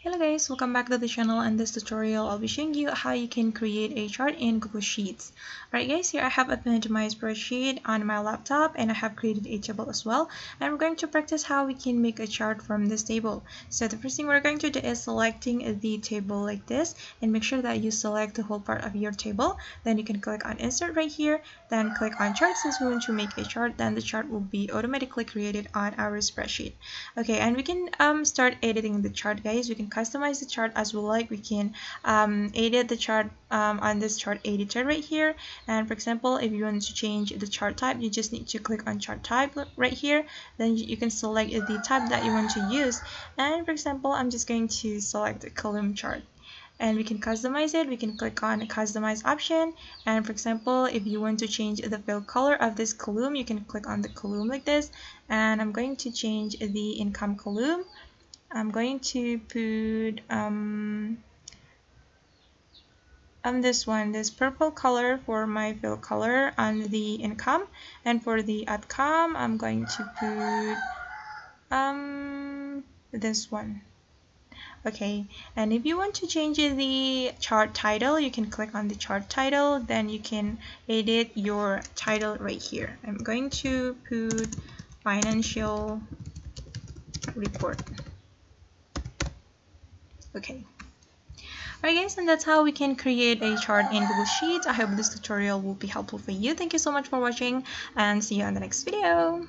Hello guys, welcome back to the channel. In this tutorial, I'll be showing you how you can create a chart in Google Sheets. Alright guys, here I have opened my spreadsheet on my laptop and I have created a table as well. And we're going to practice how we can make a chart from this table. So the first thing we're going to do is selecting the table like this, and make sure that you select the whole part of your table. Then you can click on insert right here, then click on chart. Since we want to make a chart, then the chart will be automatically created on our spreadsheet. Okay, and we can start editing the chart guys. We can customize the chart as we like. We can edit the chart on this chart editor right here. And for example, if you want to change the chart type, you just need to click on chart type right here. Then you can select the type that you want to use. And for example, I'm just going to select the column chart. And we can customize it. We can click on customize option, and for example, if you want to change the fill color of this column, you can click on the column like this. And I'm going to change the income column. I'm going to put this purple color for my fill color on the income, and for the outcome I'm going to put this one. Okay, and if you want to change the chart title, you can click on the chart title. Then you can edit your title right here. I'm going to put financial report. Okay. Alright guys, and that's how we can create a chart in Google Sheets. I hope this tutorial will be helpful for you. Thank you so much for watching, and see you on the next video.